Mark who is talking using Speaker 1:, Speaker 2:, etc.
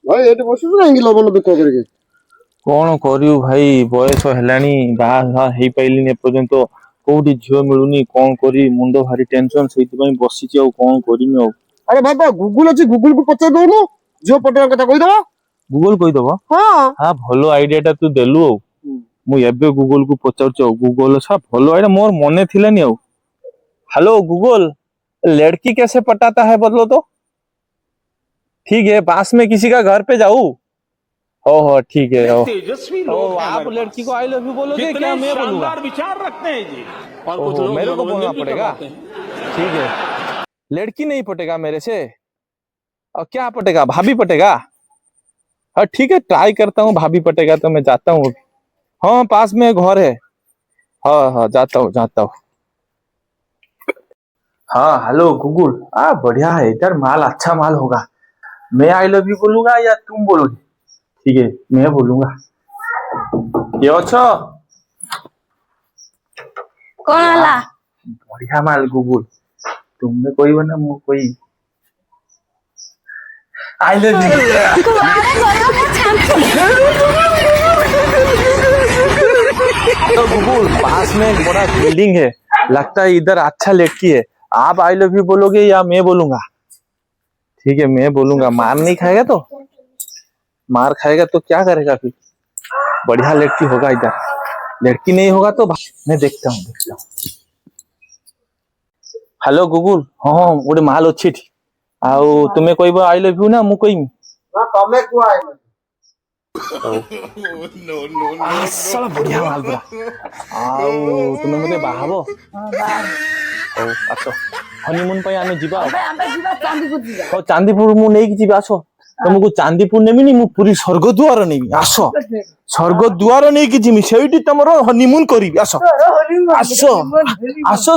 Speaker 1: भाई एटे बसु काहे लबन दुख करके
Speaker 2: कौन करियो भाई बयस हेलानी बाहा हेई पाइलिनी एपर्यंत कोउठी झियो मिलुनी कौन करी मुंडो भारी टेंशन सेति पई बसिची आ कौन करिमी आ
Speaker 1: अरे बाबा गूगल अछि गूगल को पचार दोनो जो पटेवा कथा कहि दबा
Speaker 2: गूगल कहि दबो
Speaker 1: हां
Speaker 2: हां भलो आइडिया टा तू देलु आ मु एबे गूगल को पचारछ गूगल सा भलो आइडिया मोर मने थिलानी आ हेलो गूगल लड़की कैसे पटाता है बदलो तो ठीक है पास में किसी का घर पे जाऊं हो ठीक है
Speaker 3: तेजस्वी लोग हैं
Speaker 2: आप
Speaker 3: हमारे
Speaker 2: लड़की
Speaker 3: पास।
Speaker 2: को आई लव यू बोलोगे क्या मैं बोलूंगा
Speaker 3: शानदार विचार रखते हैं जी और कुछ लोग
Speaker 2: मेरे को बोलना
Speaker 3: मनोरंजन भी
Speaker 2: पड़ेगा
Speaker 3: करवाते हैं।
Speaker 2: ठीक है लड़की नहीं पटेगा मेरे से और क्या पटेगा भाभी पटेगा हाँ ठीक है ट्राई करता हूँ भाभी पटेगा तो मैं जाता हूँ हाँ पास में घर है हाँ हाँ जाता हूँ हाँ हेलो गूगल बढ़िया है इधर माल अच्छा माल होगा मैं आई लव यू बोलूंगा या तुम बोलोगे ठीक है मैं बोलूंगा ये अच्छा
Speaker 4: कौन वाला
Speaker 2: बढ़िया माल गूगल तुमने कोई बना मुझे कोई आई लव यू तो गूगल पास में एक बड़ा बिल्डिंग है लगता है इधर अच्छा लड़की है आप आई लव यू बोलोगे या मैं बोलूंगा ठीक है मैं बोलूंगा मार नहीं खाएगा तो मार खाएगा तो क्या करेगा फिर बढ़िया लड़की होगा इधर लड़की नहीं होगा तो मैं देखता हूँ हेलो गूगल हाँ गोटे माल अच्छी थी आउ तुम्हें कहब आई लव यू ना मु कहमी
Speaker 1: ना तमे को आइ
Speaker 2: साला बढ़िया माल पूरा आउ तुम्हें मते बाहाबो ओ आसो हनीमून पे आमे जीवा हो चांदीपुर मु नहीं जीवा आसो तुमको चांदीपुर नेमिनी मु पूरी स्वर्गद्वार नेमी आसो स्वर्गद्वार नहीं कि जिमी सेठी तमरो हनीमून करी आसो आसो आसो